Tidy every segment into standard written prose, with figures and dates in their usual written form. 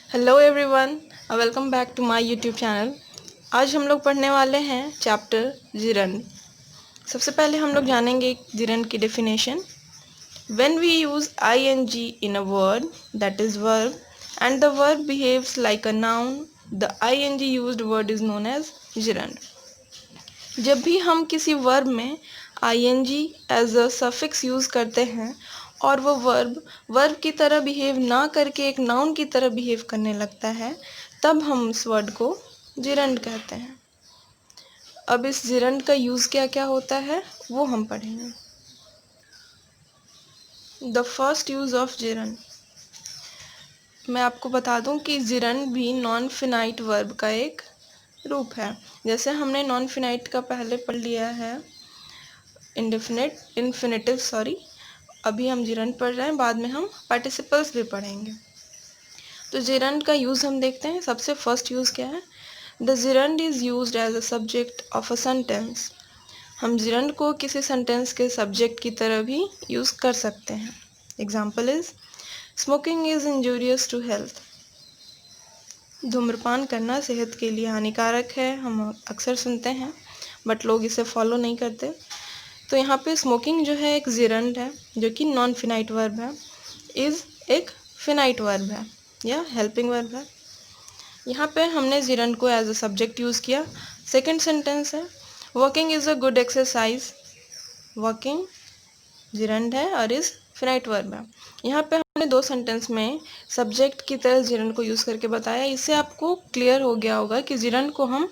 Hello everyone, welcome back to my YouTube channel. आज हम लोग पढ़ने वाले हैं चैप्टर जिरंड। सबसे पहले हम लोग जानेंगे जिरंड की definition. When we use ing in a word that is verb and the verb behaves like a noun, the ing used word is known as gerund. जब भी हम किसी वर्ब में ing as a suffix use करते हैं और वो verb की तरह बिहेव ना करके एक नाउन की तरह बिहेव करने लगता है, तब हम उस वर्ड को जिरंड कहते हैं। अब इस जिरंड का यूज़ क्या क्या होता है वो हम पढ़ेंगे। The first use of gerund. मैं आपको बता दूं कि जिरंड भी नॉन फिनाइट वर्ब का एक रूप है। जैसे हमने नॉन फिनाइट का पहले पढ़ लिया है इन्फिनेटिव, अभी हम जिरंड पढ़ रहे हैं, बाद में हम पार्टिसिपल्स भी पढ़ेंगे। तो जिरंड का यूज़ हम देखते हैं। सबसे फर्स्ट यूज़ क्या है? The gerund is used as a subject of a sentence. हम जिरंड को किसी सेंटेंस के सब्जेक्ट की तरह भी यूज़ कर सकते हैं। Example is smoking is injurious to health. धूम्रपान करना सेहत के लिए हानिकारक है, हम अक्सर सुनते हैं, बट लोग इसे फॉलो नहीं करते। तो यहाँ पे स्मोकिंग जो है एक जिरंड है, जो कि नॉन फिनाइट वर्ब है। इज़ एक फिनाइट वर्ब है या हेल्पिंग वर्ब है। यहाँ पे हमने जिरंड को एज अ सब्जेक्ट यूज़ किया। सेकंड सेंटेंस है walking is a good exercise. Walking gerund है और इज़ फिनाइट वर्ब है। यहाँ पे हमने दो सेंटेंस में सब्जेक्ट की तरह जिरंड को यूज़ करके बताया। इससे आपको क्लियर हो गया होगा कि जिरंड को हम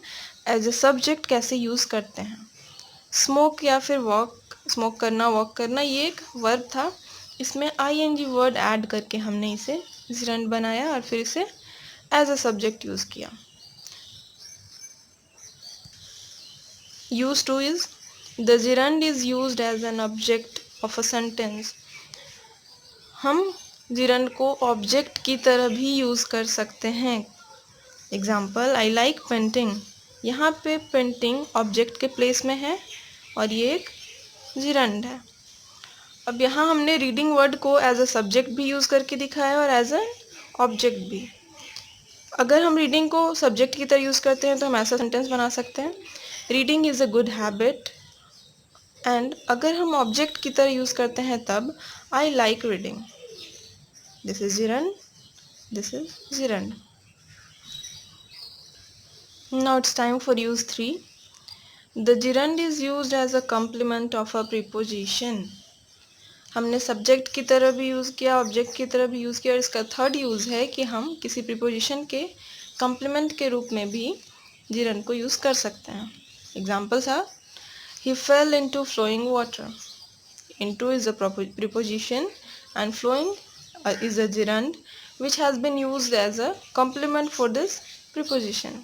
एज अ सब्जेक्ट कैसे यूज़ करते हैं। स्मोक या फिर स्मोक करना, वॉक करना, ये एक वर्ब था। इसमें ing वर्ड ऐड करके हमने इसे जिरंड बनाया और फिर इसे एज अ सब्जेक्ट यूज़ किया। Use two is the gerund is used as an object of a sentence. हम जिरंड को ऑब्जेक्ट की तरह भी यूज़ कर सकते हैं। Example I like painting. यहाँ पे पेंटिंग ऑब्जेक्ट के प्लेस में है और ये एक जिरंड है। अब यहाँ हमने रीडिंग वर्ड को एज अ सब्जेक्ट भी यूज़ करके दिखाया और एज अ ऑब्जेक्ट भी। अगर हम रीडिंग को सब्जेक्ट की तरह यूज़ करते हैं तो हम ऐसा सेंटेंस बना सकते हैं, reading is a good habit. And अगर हम ऑब्जेक्ट की तरह यूज़ करते हैं तब I like reading. This is gerund, this is gerund. Now it's time for use 3। The gerund is used as a complement of a preposition. हमने subject की तरह भी यूज़ किया, ऑब्जेक्ट की तरह भी यूज़ किया, और इसका थर्ड यूज़ है कि हम किसी प्रीपोजिशन के कॉम्प्लीमेंट के रूप में भी जिरंड को यूज़ कर सकते हैं। Examples are he fell into flowing water. Into is a preposition and flowing is a gerund which has been used as a complement for this preposition.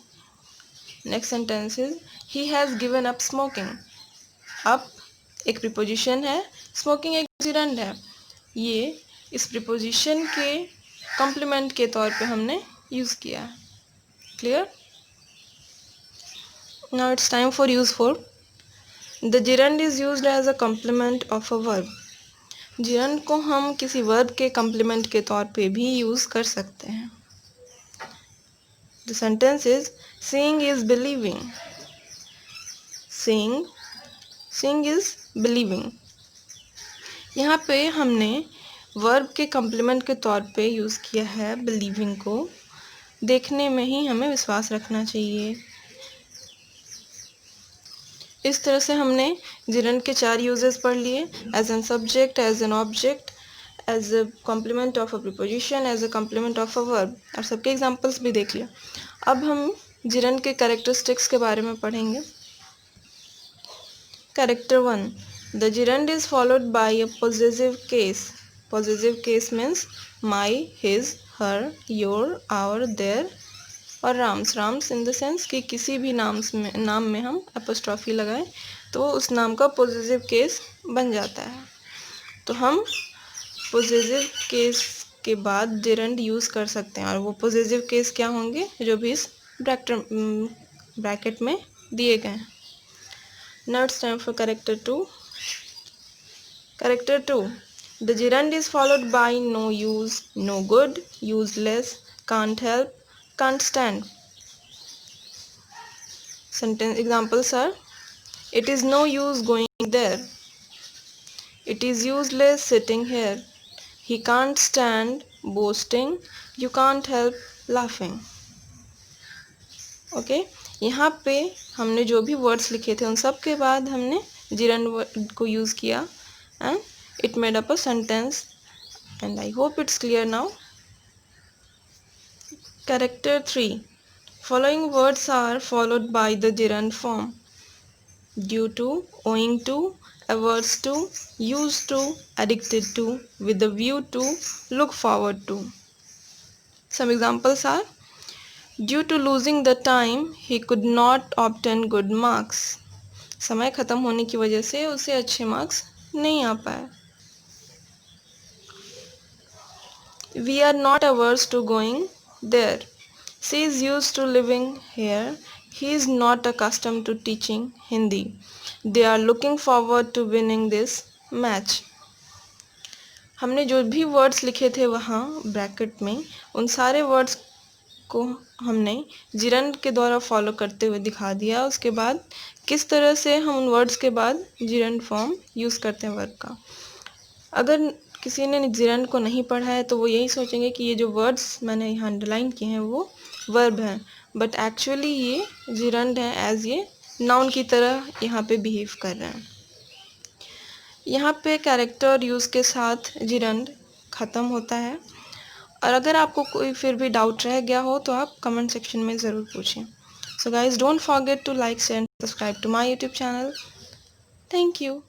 Next sentence is he has given up smoking. up एक preposition है, smoking एक gerund है। ये इस preposition के complement के तौर पे हमने यूज़ किया है। Clear? Now it's time for use 4। The gerund is used as a complement of a verb. Gerund को हम किसी वर्ब के कॉम्प्लीमेंट के तौर पे भी यूज़ कर सकते हैं। The sentence is seeing is believing. Seeing is believing. यहाँ पे हमने वर्ब के कॉम्प्लीमेंट के तौर पे यूज़ किया है बिलीविंग को। देखने में ही हमें विश्वास रखना चाहिए। इस तरह से हमने जिरंड के 4 यूजेस पढ़ लिए, as an subject, as an object, as a complement of a preposition, as a complement of a verb, और सबके एग्जांपल्स भी देख लिया। अब हम जिरंड के कैरेक्टरिस्टिक्स के बारे में पढ़ेंगे। Character 1, the gerund is followed by a possessive case. Possessive case means my, his, her, your, our, their और राम्स इन द सेंस कि किसी भी नाम में हम एपोस्ट्रॉफी लगाएं तो उस नाम का पोजेसिव केस बन जाता है। तो हम पोजेसिव केस के बाद जिरंड यूज़ कर सकते हैं, और वो पोजेसिव केस क्या होंगे जो भी इस ब्रैकेट में दिए गए हैं। Now it's time for character 2। Character 2, the gerund is followed by no use, no good, useless, can't help, can't stand. Sentence examples are: it is no use going there. It is useless sitting here. He can't stand boasting. You can't help laughing. Okay यहाँ पे हमने जो भी words लिखे थे उन सब के बाद हमने जिरंड वर्ड को यूज़ किया and it made up a sentence and I hope it's clear now. Character 3. Following words are followed by the gerund form: due to, owing to, averse to, used to, addicted to, with a view to, look forward to. Some examples are: due to losing the time he could not obtain good marks. समय ख़त्म होने की वजह से उसे अच्छे marks नहीं आ पाए. We are not averse to going there. She is used to living here. He is not accustomed to teaching Hindi. They are looking forward to winning this match. हमने जो भी वर्ड्स लिखे थे वहाँ ब्रैकेट में उन सारे वर्ड्स को हमने जिरंड के द्वारा फॉलो करते हुए दिखा दिया. उसके बाद किस तरह से हम उन वर्ड्स के बाद जिरंड फॉर्म यूज़ करते हैं वर्ब का. अगर किसी ने जिरंड को नहीं पढ़ा है तो वो यही सोचेंगे कि ये जो वर्ड्स मैंने यहाँ अंडरलाइन किए हैं वो वर्ब हैं, बट एक्चुअली ये जिरंड है, एज ये नाउन की तरह यहाँ पे बिहेव कर रहे हैं. यहाँ पे कैरेक्टर यूज़ के साथ जिरंड ख़त्म होता है. और अगर आपको कोई फिर भी डाउट रह गया हो तो आप कमेंट सेक्शन में ज़रूर पूछें. So guys, don't forget to like, share and subscribe to my YouTube channel. Thank you.